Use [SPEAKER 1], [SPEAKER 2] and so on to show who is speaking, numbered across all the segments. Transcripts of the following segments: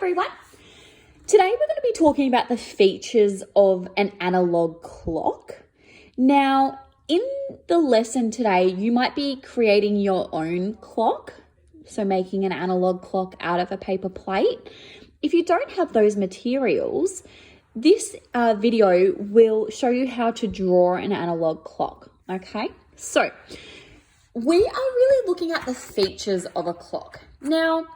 [SPEAKER 1] everyone. Today we're going to be talking about the features of an analog clock. Now, in the lesson today, you might be creating your own clock, so making an analog clock out of a paper plate. If you don't have those materials, this video will show you how to draw an analog clock, okay? So, we are really looking at the features of a clock. Now,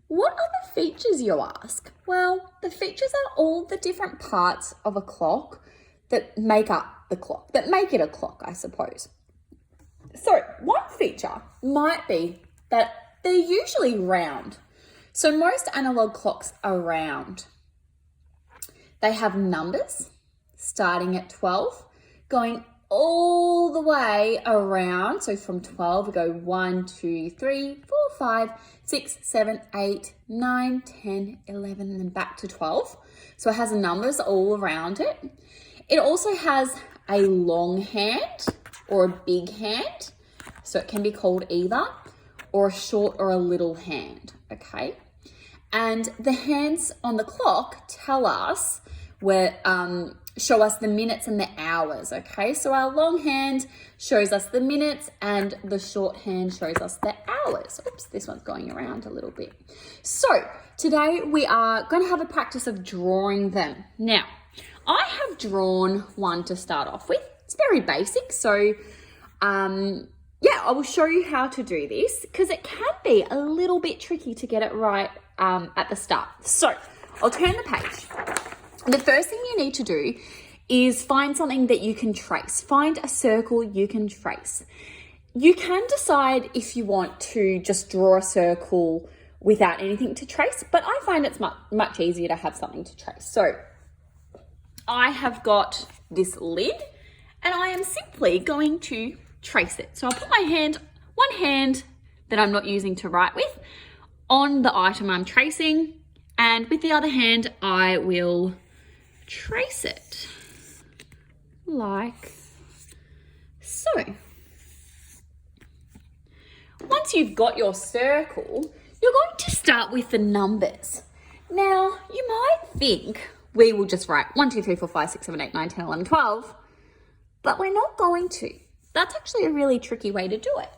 [SPEAKER 1] what are the features, you ask? Well, the features are all the different parts of a clock that make up the clock, that make it a clock, I suppose. So, one feature might be that they're usually round. So, most analog clocks are round. They have numbers starting at 12, going all the way around. So from 12, we go 1, 2, 3, 4, 5, 6, 7, 8, 9, 10, 11, and then back to 12. So it has numbers all around it. It also has a long hand or a big hand. So it can be called either, or a short or a little hand, okay? And the hands on the clock tell us show us the minutes and the hours, okay? So our long hand shows us the minutes and the short hand shows us the hours. Oops, this one's going around a little bit. So today we are going to have a practice of drawing them. Now, I have drawn one to start off with. It's very basic, so I will show you how to do this because it can be a little bit tricky to get it right at the start. So I'll turn the page. The first thing you need to do is find something that you can trace. Find a circle you can trace. You can decide if you want to just draw a circle without anything to trace, but I find it's much easier to have something to trace. So I have got this lid and I am simply going to trace it. So I'll put one hand that I'm not using to write with on the item I'm tracing, and with the other hand I will trace it like so. Once you've got your circle, you're going to start with the numbers. Now, you might think we will just write 1, 2, 3, 4, 5, 6, 7, 8, 9, 10, 11, 12, but we're not going to. That's actually a really tricky way to do it.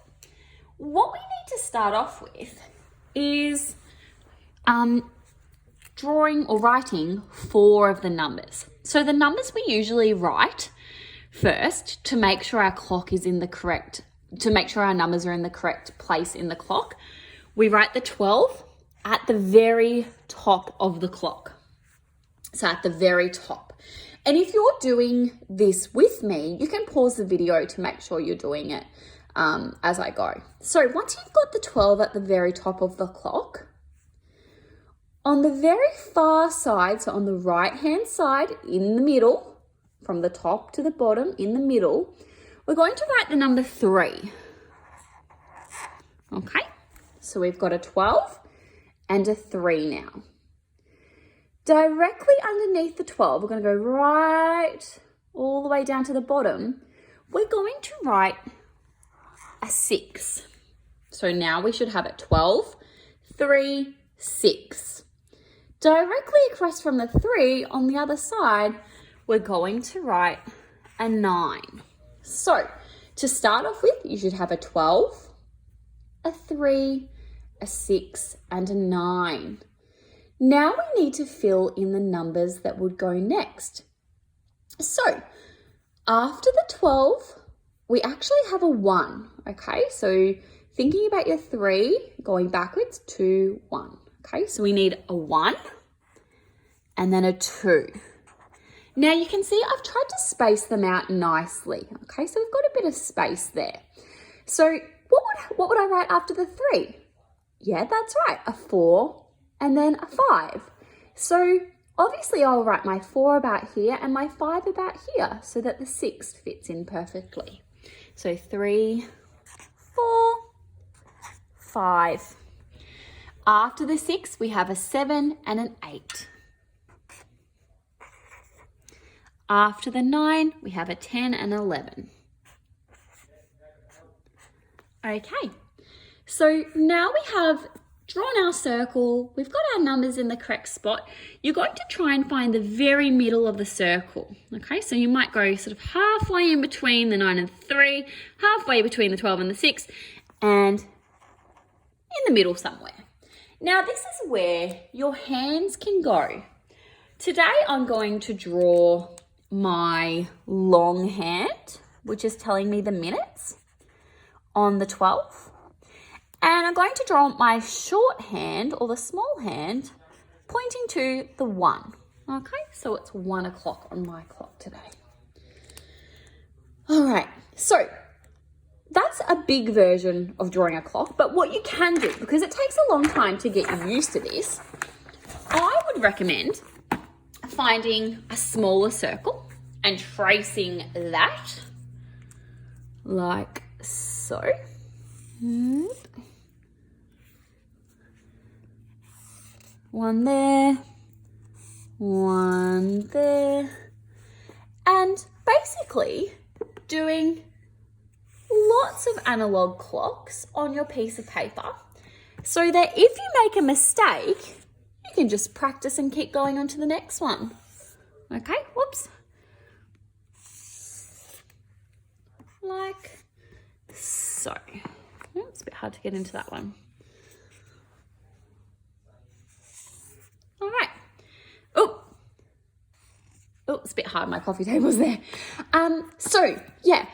[SPEAKER 1] What we need to start off with is drawing or writing 4 of the numbers. So the numbers we usually write first to make sure our clock is to make sure our numbers are in the correct place in the clock. We write the 12 at the very top of the clock. So at the very top. And if you're doing this with me, you can pause the video to make sure you're doing it as I go. So once you've got the 12 at the very top of the clock, on the very far side, so on the right-hand side, in the middle, from the top to the bottom, in the middle, we're going to write the number 3. Okay, so we've got a 12 and a 3 now. Directly underneath the 12, we're going to go right all the way down to the bottom. We're going to write a 6. So now we should have it 12, 3, 6. Directly across from the 3 on the other side, we're going to write a 9. So to start off with, you should have a 12, a 3, a 6, and a 9. Now we need to fill in the numbers that would go next. So after the 12, we actually have a 1, okay? So thinking about your 3, going backwards, 2, 1. Okay, so we need a 1 and then a 2. Now you can see I've tried to space them out nicely. Okay, so we've got a bit of space there. So what would I write after the 3? Yeah, that's right, a 4 and then a 5. So obviously I'll write my 4 about here and my 5 about here so that the 6 fits in perfectly. So 3, 4, 5. After the 6, we have a 7 and an 8. After the 9, we have a 10 and 11. Okay, so now we have drawn our circle, we've got our numbers in the correct spot, you're going to try and find the very middle of the circle. Okay, so you might go sort of halfway in between the 9 and 3, halfway between the 12 and the 6, and in the middle somewhere. Now this is where your hands can go. Today I'm going to draw my long hand, which is telling me the minutes on the 12th. And I'm going to draw my short hand or the small hand pointing to the 1. Okay, so it's 1 o'clock on my clock today. All right, so that's a big version of drawing a clock, but what you can do, because it takes a long time to get used to this, I would recommend finding a smaller circle and tracing that like so. One there, one there, and basically doing lots of analog clocks on your piece of paper so that if you make a mistake, you can just practice and keep going on to the next one. Okay, whoops. Like so. Oh, it's a bit hard to get into that one. All right. Oh, it's a bit hard. My coffee table's there. So yeah,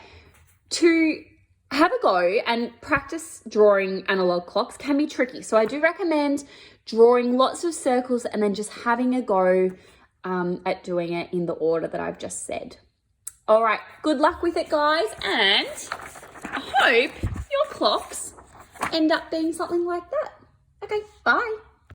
[SPEAKER 1] to have a go and practice drawing analog clocks can be tricky. So I do recommend drawing lots of circles and then just having a go at doing it in the order that I've just said. All right, good luck with it, guys, and I hope your clocks end up being something like that. Okay, bye.